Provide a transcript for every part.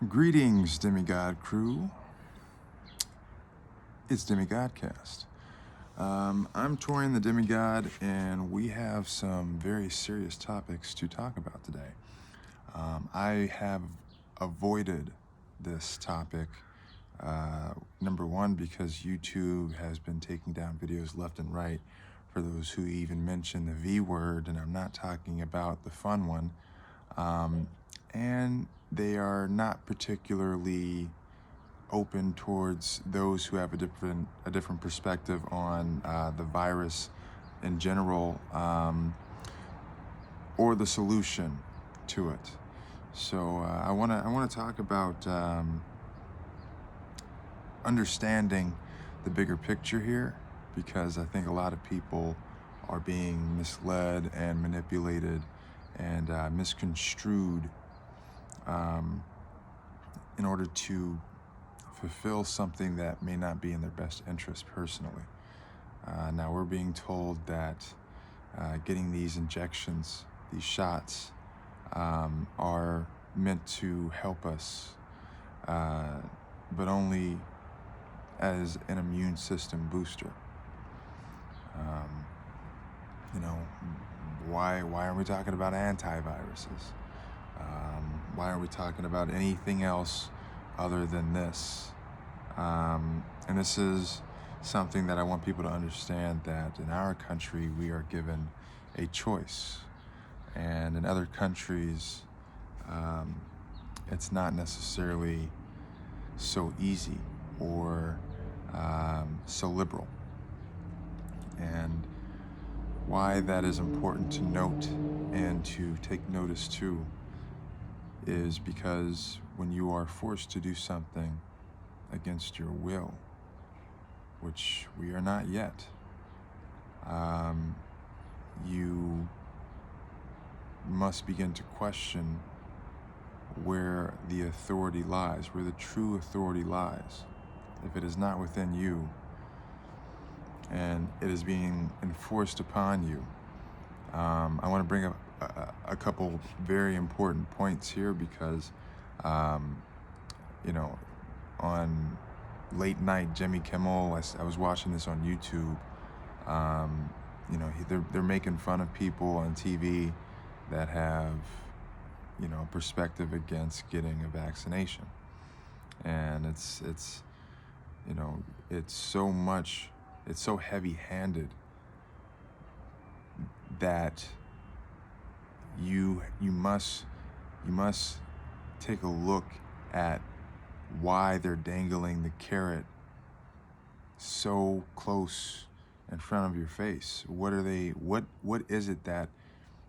Greetings, Demigod crew. It's 10.DEMIGHCDCAST. I'm touring the Demigod, and we have some very serious topics to talk about today. I have avoided this topic, number one, because YouTube has been taking down videos left and right for those who even mention the V word, and I'm not talking about the fun one. And they are not particularly open towards those who have a different perspective on the virus in general, or the solution to it. So I want to talk about understanding the bigger picture here, because I think a lot of people are being misled and manipulated and misconstrued in order to fulfill something that may not be in their best interest personally. Now we're being told that getting these injections, these shots, are meant to help us, but only as an immune system booster. Why aren't we talking about antiviruses? Why aren't we talking about anything else other than this? And this is something that I want people to understand, that in our country we are given a choice, and in other countries it's not necessarily so easy or so liberal. And why that is important to note and to take notice to is because when you are forced to do something against your will, which we are not yet, you must begin to question where the authority lies, where the true authority lies. If it is not within you and it is being enforced upon you. I want to bring up a couple very important points here, because on late night Jimmy Kimmel, I was watching this on YouTube. They're making fun of people on TV that have a perspective against getting a vaccination, and it's so heavy-handed that you must take a look at why they're dangling the carrot so close in front of your face. What is it that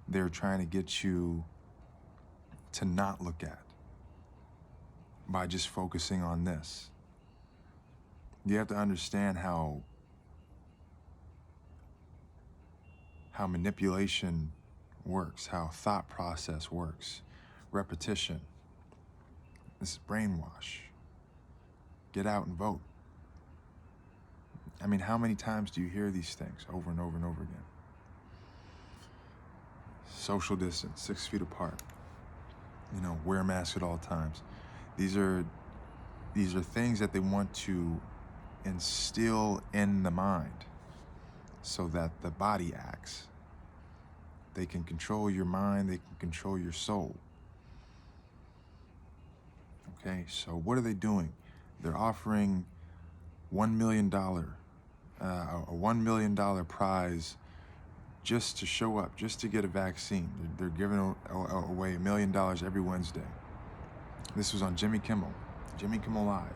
they're trying to get you to not look at by just focusing on this? You have to understand how manipulation works, how thought process works, repetition. This is brainwash. Get out and vote. I mean, how many times do you hear these things over and over and over again? Social distance, 6 feet apart. Wear a mask at all times. These are things that they want to instill in the mind so that the body acts. They can control your mind, they can control your soul. Okay, so what are they doing? They're offering $1 million, a $1 million prize just to show up, just to get a vaccine. They're giving away $1 million every Wednesday. This was on Jimmy Kimmel Live.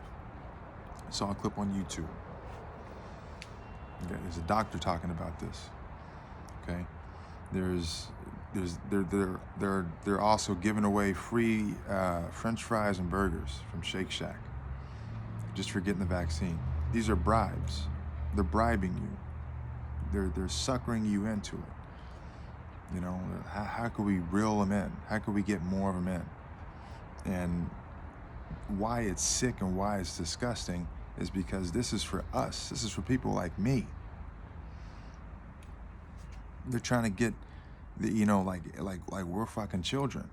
I saw a clip on YouTube. Okay, there's a doctor talking about this. Okay, they're also giving away free French fries and burgers from Shake Shack just for getting the vaccine. These are bribes. They're bribing you. They're suckering you into it. How could we reel them in? How could we get more of them in? And why it's sick and why it's disgusting is because this is for us. This is for people like me. They're trying to get, like we're fucking children.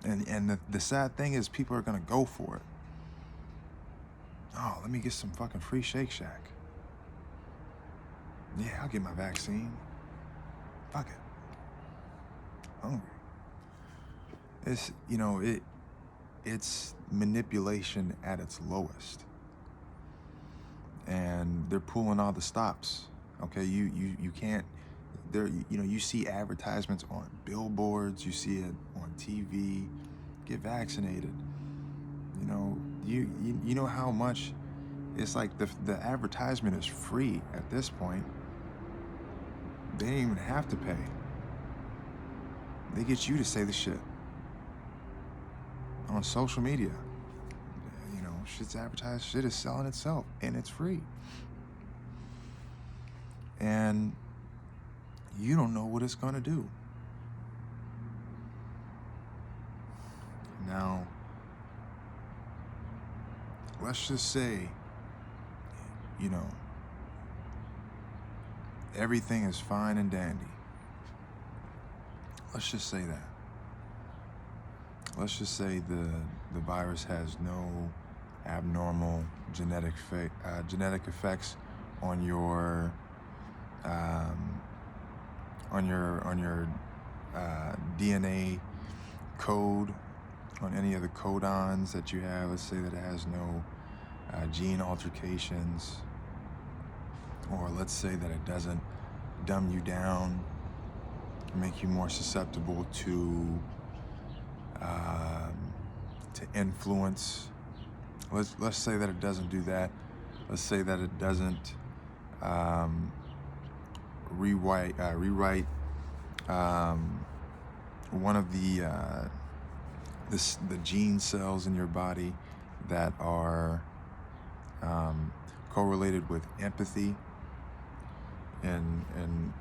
And the sad thing is people are going to go for it. Oh, let me get some fucking free Shake Shack. Yeah, I'll get my vaccine. Fuck it. Hungry. It's, it's manipulation at its lowest. And they're pulling all the stops. Okay, you can't, you see advertisements on billboards, you see it on TV, get vaccinated. You know how much it's like the advertisement is free at this point. They didn't even have to pay. They get you to say the shit on social media. Shit's advertised, shit is selling itself, and it's free. And you don't know what it's gonna do. Now, let's just say, everything is fine and dandy. Let's just say that. Let's just say the virus has no abnormal genetic effects on your DNA code, on any of the codons that you have. Let's say that it has no gene altercations, or let's say that it doesn't dumb you down, make you more susceptible to influence. Let's say that it doesn't do that. Let's say that it doesn't rewrite one of the gene cells in your body that are correlated with empathy, and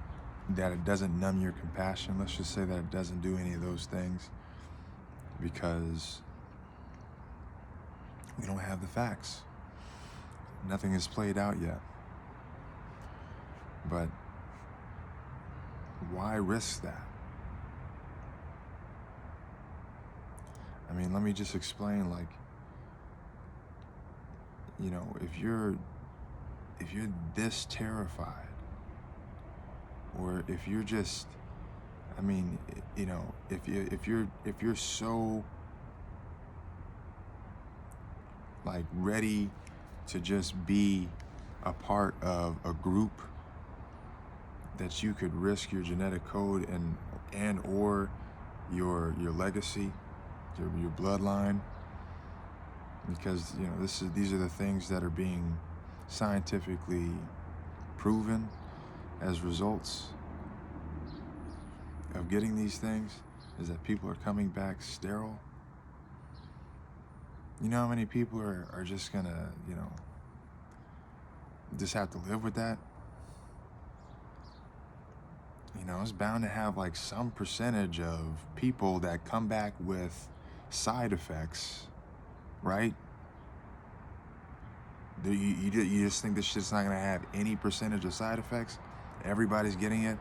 that it doesn't numb your compassion. Let's just say that it doesn't do any of those things, because we don't have the facts. Nothing is played out yet. But why risk that? I mean, let me just explain, if you're this terrified, or if you're just, if you're so ready to just be a part of a group that you could risk your genetic code and or your legacy, your bloodline, because these are the things that are being scientifically proven as results of getting these things, is that people are coming back sterile. You know how many people are just gonna, just have to live with that? It's bound to have some percentage of people that come back with side effects, right? You just think this shit's not gonna have any percentage of side effects? Everybody's getting it.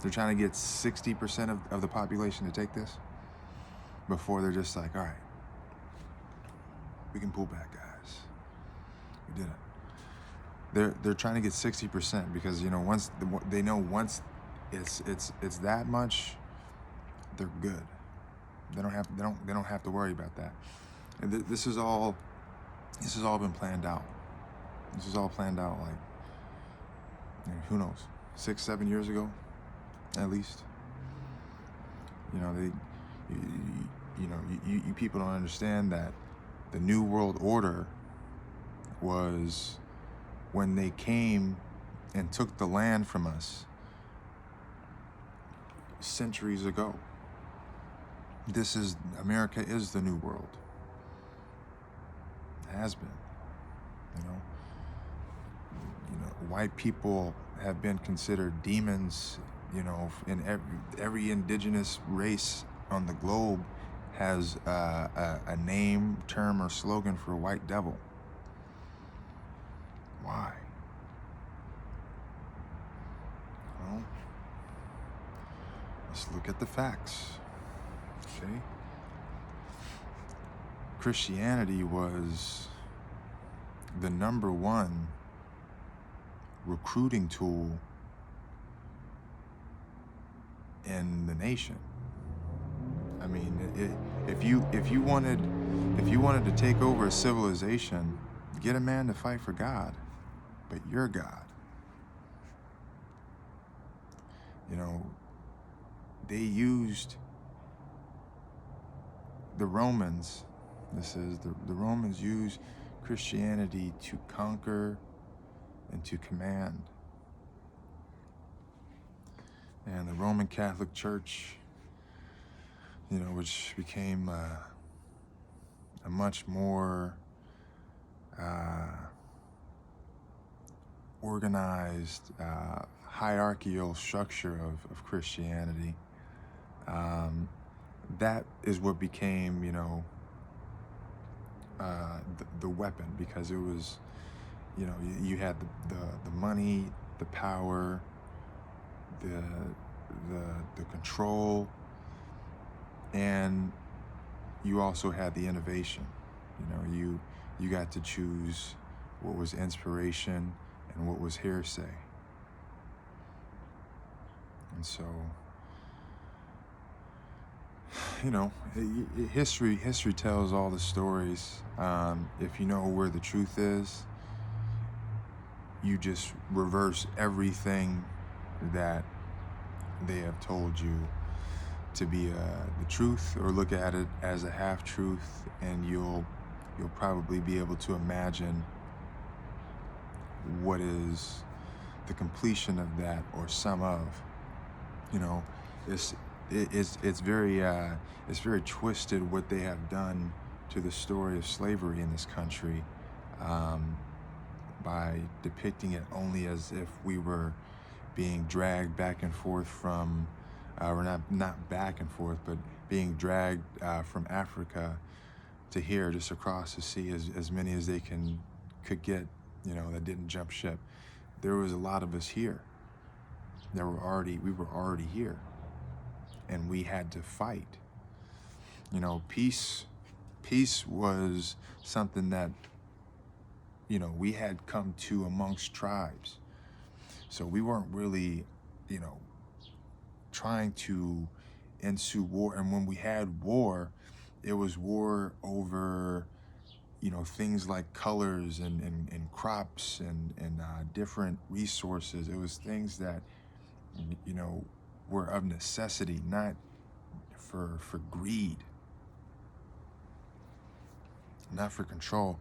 They're trying to get 60% of the population to take this before they're just like, all right, we can pull back, guys. We did it. They're trying to get 60% because once it's that much, they're good. They don't have to worry about that. And this is all been planned out. This is all planned out who knows, 6-7 years ago, at least. You people don't understand that the New World Order was when they came and took the land from us centuries ago. America is the New World. It has been. White people have been considered demons, in every indigenous race on the globe has a name, term, or slogan for a white devil. Why? Well, let's look at the facts. See? Christianity was the #1 recruiting tool in the nation. I mean, if you wanted to take over a civilization, get a man to fight for God, but your God. You know, they used the Romans. This is the Romans used Christianity to conquer and to command. And the Roman Catholic Church, you know, which became a much more organized, hierarchical structure of Christianity. That is what became, you know, the weapon, because it was, you know, you had the money, the power, the control, and you also had the innovation. You know, you got to choose what was inspiration and what was hearsay. And so, you know, history tells all the stories. If you know where the truth is, you just reverse everything that they have told you to be the truth, or look at it as a half-truth, and you'll probably be able to imagine what is the completion of that, or some of. You know, it's very twisted what they have done to the story of slavery in this country, by depicting it only as if we were being dragged back and forth from, or not back and forth, but being dragged from Africa to here, just across the sea, as many as they could get, you know, that didn't jump ship. There was a lot of us here that we were already here, and we had to fight. You know, peace was something that, you know, we had come to amongst tribes. So we weren't really, you know, trying to ensue war. And when we had war, it was war over, you know, things like colors and crops and different resources. It was things that, you know, were of necessity, not for greed, not for control.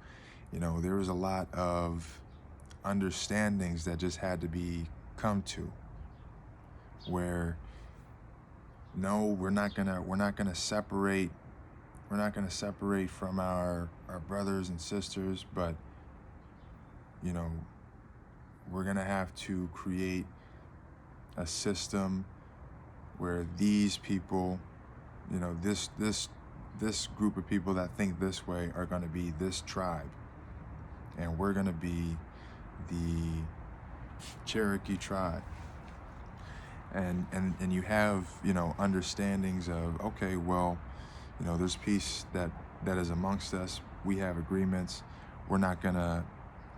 You know, there was a lot of understandings that just had to be come to, where no, we're not gonna separate from our brothers and sisters, but, you know, we're gonna have to create a system where these people, you know, this group of people that think this way are gonna be this tribe, and we're gonna be the Cherokee tribe. And you have, you know, understandings of, okay, well, you know, there's peace that is amongst us. We have agreements. We're not gonna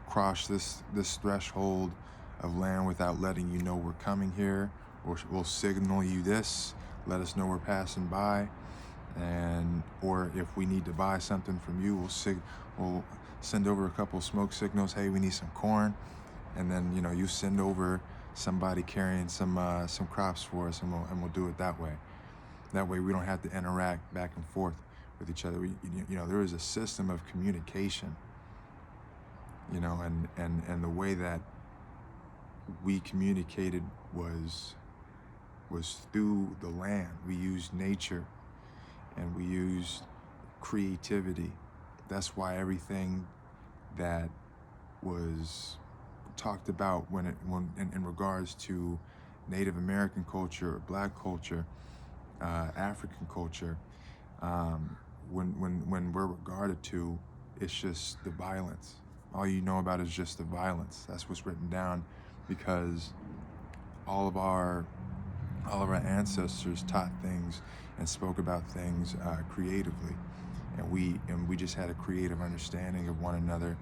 cross this threshold of land without letting you know we're coming here, or we'll signal you this, let us know we're passing by, or if we need to buy something from you, we'll send over a couple smoke signals. Hey, we need some corn, and then, you know, you send over somebody carrying some crops for us, and we'll do it that way. That way, we don't have to interact back and forth with each other. You know, there is a system of communication. You know, and the way that we communicated was through the land. We used nature, and we used creativity. That's why everything that was talked about when in regards to Native American culture, or Black culture, African culture, when we're regarded to, it's just the violence. All you know about is just the violence. That's what's written down, because all of our ancestors taught things and spoke about things creatively. and we just had a creative understanding of one another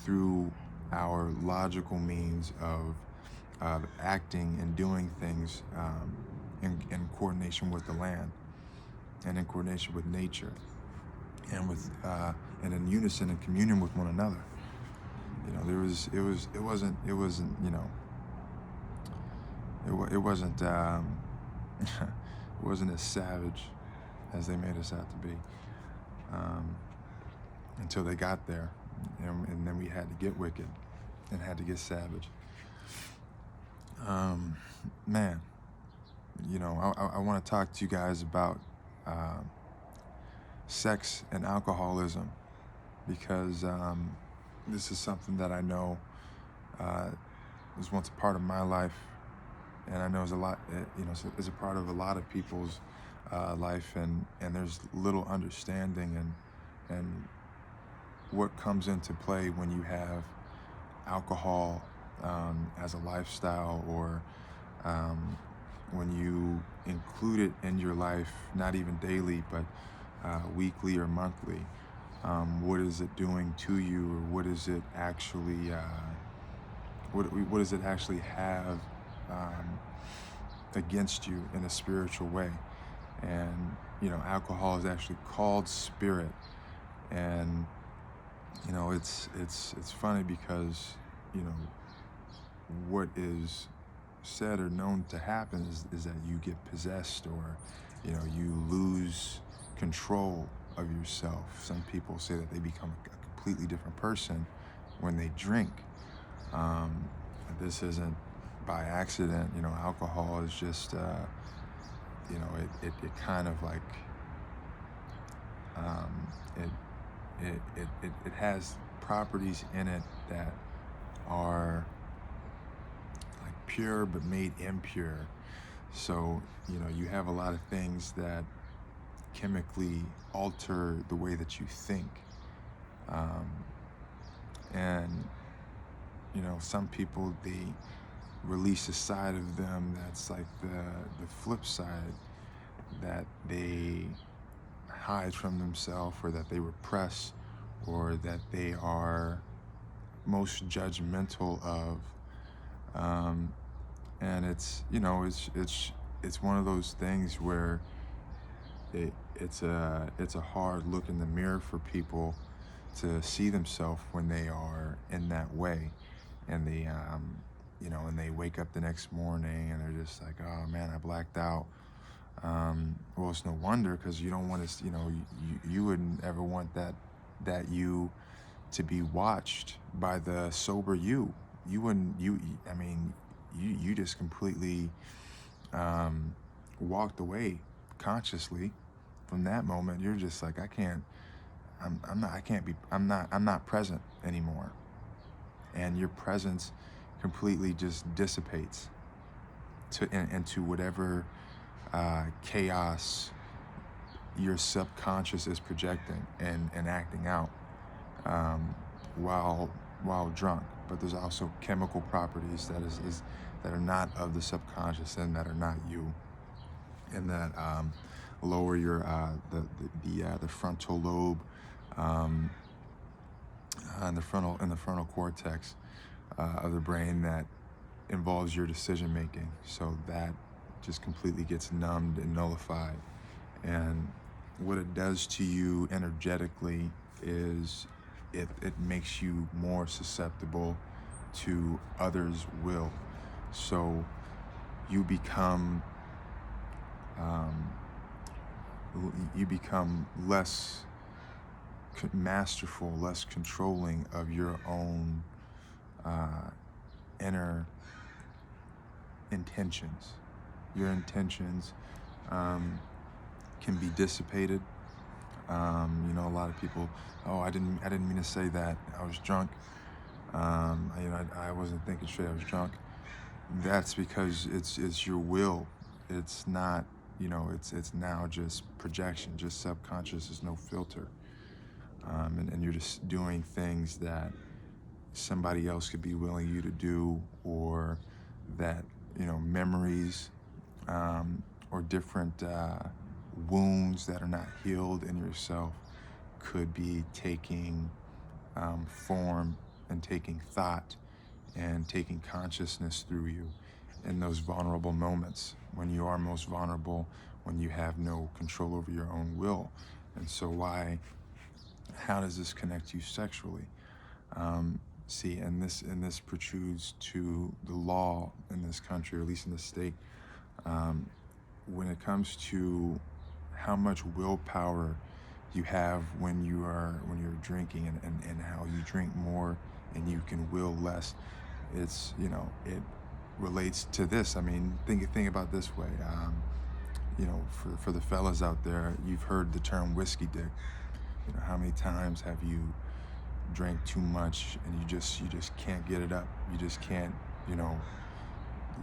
through our logical means of acting and doing things in coordination with the land and in coordination with nature and with and in unison and communion with one another. You know, it wasn't it wasn't it wasn't as savage as they made us out to be until they got there, and then we had to get wicked and had to get savage. Man, you know, I want to talk to you guys about sex and alcoholism, because this is something that I know was once a part of my life, and I know is a lot, you know, is a part of a lot of people's life, and there's little understanding and what comes into play when you have alcohol as a lifestyle, or when you include it in your life, not even daily, but weekly or monthly. What is it doing to you, or what is it actually what does it actually have against you in a spiritual way? And you know, alcohol is actually called spirit, and you know, it's funny because, you know, what is said or known to happen is that you get possessed, or you know, you lose control of yourself. Some people say that they become a completely different person when they drink. This isn't by accident. You know, alcohol is just you know, it kind of like it has properties in it that are like pure but made impure. So, you know, you have a lot of things that chemically alter the way that you think. And, you know, some people, they release a side of them that's like the flip side, that they hide from themselves, or that they repress, or that they are most judgmental of. And it's, you know, it's one of those things where it's a hard look in the mirror for people to see themselves when they are in that way, and they you know, and they wake up the next morning and they're just like, oh man, I blacked out. Well, it's no wonder, because you don't want to, you know, you wouldn't ever want that you to be watched by the sober you. You wouldn't, I mean, you just completely walked away consciously from that moment. You're just like, I'm not present anymore. And your presence completely just dissipates into whatever chaos your subconscious is projecting and acting out while drunk. But there's also chemical properties that are not of the subconscious and that are not you, and that lower your the frontal lobe and the frontal cortex of the brain that involves your decision making. So that just completely gets numbed and nullified. And what it does to you energetically is it makes you more susceptible to others' will. So you become less masterful, less controlling of your own inner intentions. Your intentions can be dissipated. You know, a lot of people, oh, I didn't mean to say that. I was drunk. You know, I wasn't thinking straight. I was drunk. That's because it's your will. It's not, you know, it's now just projection, just subconscious. There's no filter. And you're just doing things that somebody else could be willing you to do, or that, you know, memories or different wounds that are not healed in yourself could be taking form and taking thought and taking consciousness through you in those vulnerable moments when you are most vulnerable, when you have no control over your own will. And so how does this connect you sexually? See, and this protrudes to the law in this country, or at least in the state, when it comes to how much willpower you have when you're drinking, and how you drink more and you can will less. It's, it relates to this. I mean, think about this way. For the fellas out there, you've heard the term whiskey dick. How many times have you drank too much and you just can't get it up? You just can't,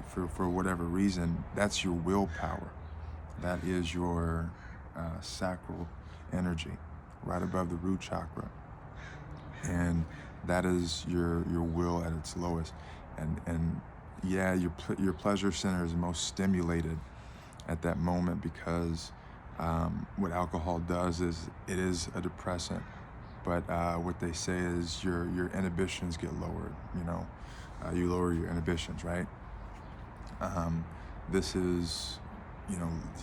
for whatever reason. That's your willpower. That is your sacral energy, right above the root chakra, and that is your will at its lowest. And yeah, your pleasure center is most stimulated at that moment, because what alcohol does is it is a depressant, but what they say is your inhibitions get lowered. You lower your inhibitions, right? This is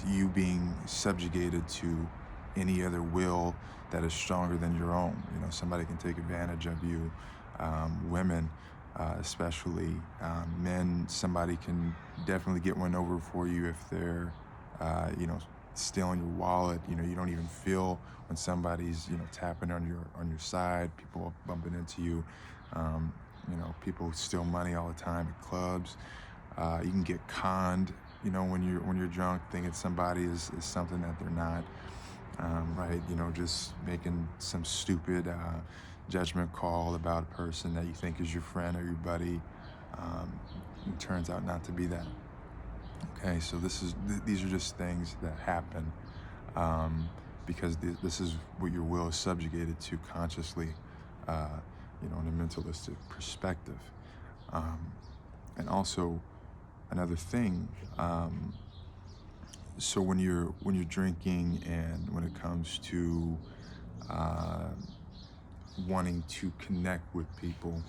you being subjugated to any other will that is stronger than your own. Somebody can take advantage of you, women especially, men. Somebody can definitely get one over for you if they're stealing your wallet. You don't even feel when somebody's tapping on your side. People bumping into you. People steal money all the time at clubs. You can get conned, when you're drunk, thinking somebody is something that they're not. Right? Just making some stupid judgment call about a person that you think is your friend or your buddy. It turns out not to be that. Okay, so these are just things that happen because this is what your will is subjugated to consciously, in a mentalistic perspective. And also, another thing. So when you're drinking, and when it comes to wanting to connect with people,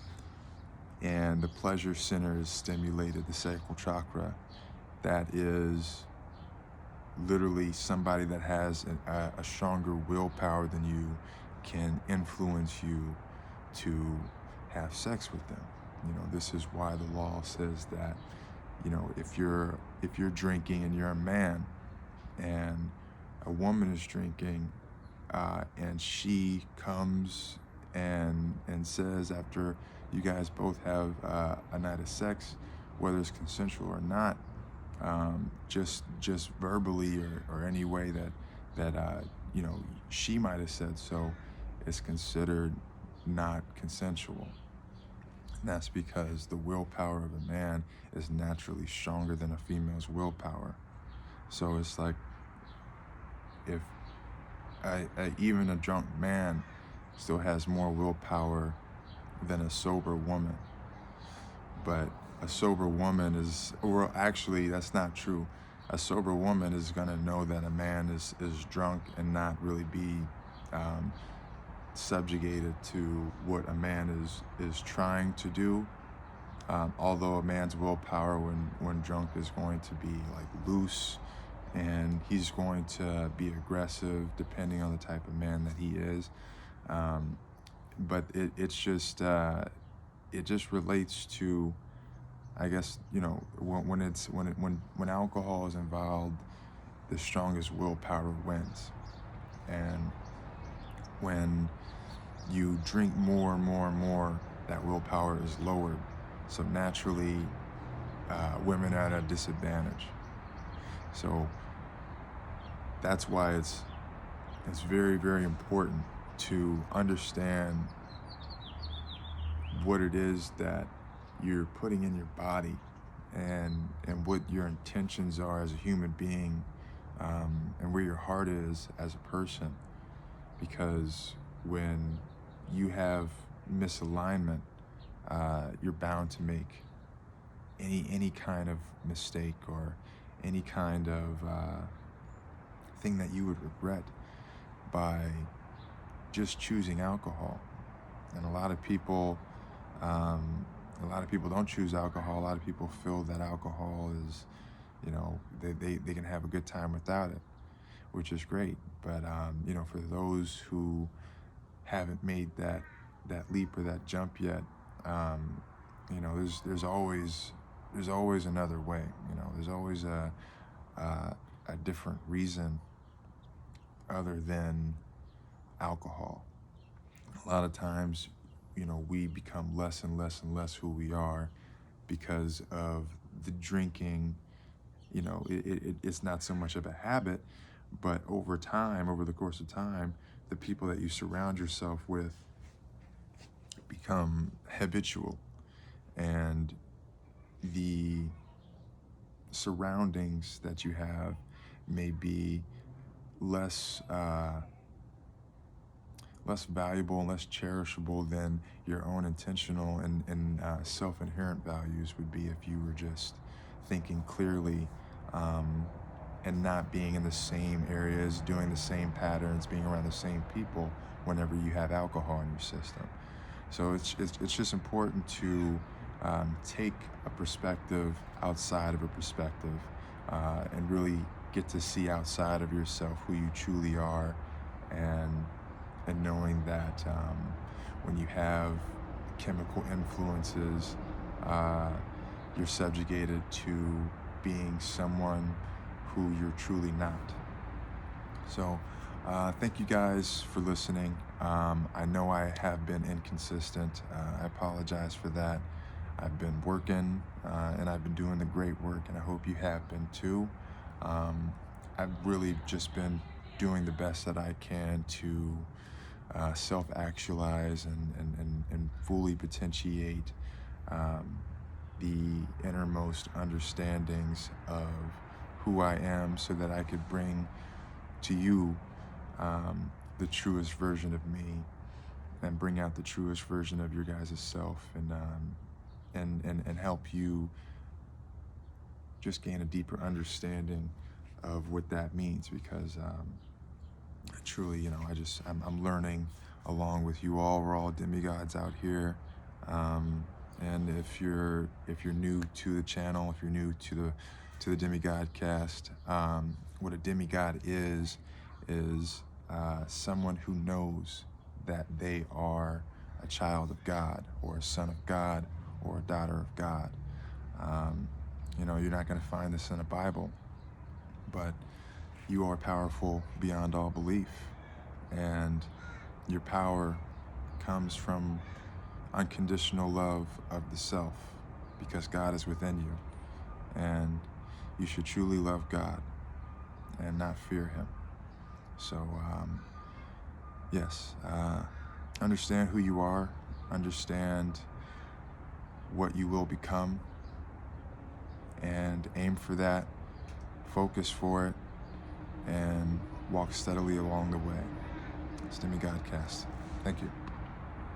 and the pleasure center is stimulated, the sacral chakra, that is literally somebody that has a stronger willpower than you can influence you to have sex with them. This is why the law says that, if you're drinking and you're a man, and a woman is drinking, and she comes and says, after you guys both have a night of sex, whether it's consensual or not, just verbally or any way that she might have said so, is considered not consensual. And that's because the willpower of a man is naturally stronger than a female's willpower. So it's like, if even a drunk man still has more willpower than a sober woman. But a sober woman or actually, that's not true. A sober woman is going to know that a man is drunk and not really be subjugated to what a man is trying to do. Although a man's willpower when drunk is going to be like loose, and he's going to be aggressive depending on the type of man that he is. But it just relates to, I guess, when alcohol is involved, the strongest willpower wins. And when you drink more and more and more, that willpower is lowered. So naturally, women are at a disadvantage. So that's why it's very, very important to understand what it is that you're putting in your body, and what your intentions are as a human being, and where your heart is as a person. Because when you have misalignment, you're bound to make any kind of mistake, or any kind of thing that you would regret, by just choosing alcohol. And a lot of people don't choose alcohol. A lot of people feel that alcohol is, they can have a good time without it, which is great. But for those who haven't made that leap or that jump yet, there's always another way. There's always a different reason other than alcohol. A lot of times, we become less and less and less who we are because of the drinking. It's not so much of a habit, but over the course of time, the people that you surround yourself with become habitual, and the surroundings that you have may be less valuable and less cherishable than your own intentional and self-inherent values would be if you were just thinking clearly, and not being in the same areas, doing the same patterns, being around the same people whenever you have alcohol in your system. So it's just important to take a perspective outside of a perspective, and really get to see outside of yourself who you truly are, and knowing that when you have chemical influences, you're subjugated to being someone who you're truly not. So thank you guys for listening. I know I have been inconsistent. I apologize for that. I've been working, and I've been doing the great work, and I hope you have been too. I've really just been doing the best that I can to self-actualize and fully potentiate the innermost understandings of who I am, so that I could bring to you the truest version of me, and bring out the truest version of your guys' self, and help you just gain a deeper understanding of what that means, because truly, I'm learning along with you all. We're all demigods out here, and if you're new to the channel, if you're new to the Demigod Cast, what a demigod is someone who knows that they are a child of God, or a son of God, or a daughter of God. You're not going to find this in the Bible, but you are powerful beyond all belief, and your power comes from unconditional love of the self, because God is within you, and you should truly love God and not fear him. So yes, understand who you are, understand what you will become, and aim for that, focus for it, and walk steadily along the way. It's Demigod Cast. Thank you.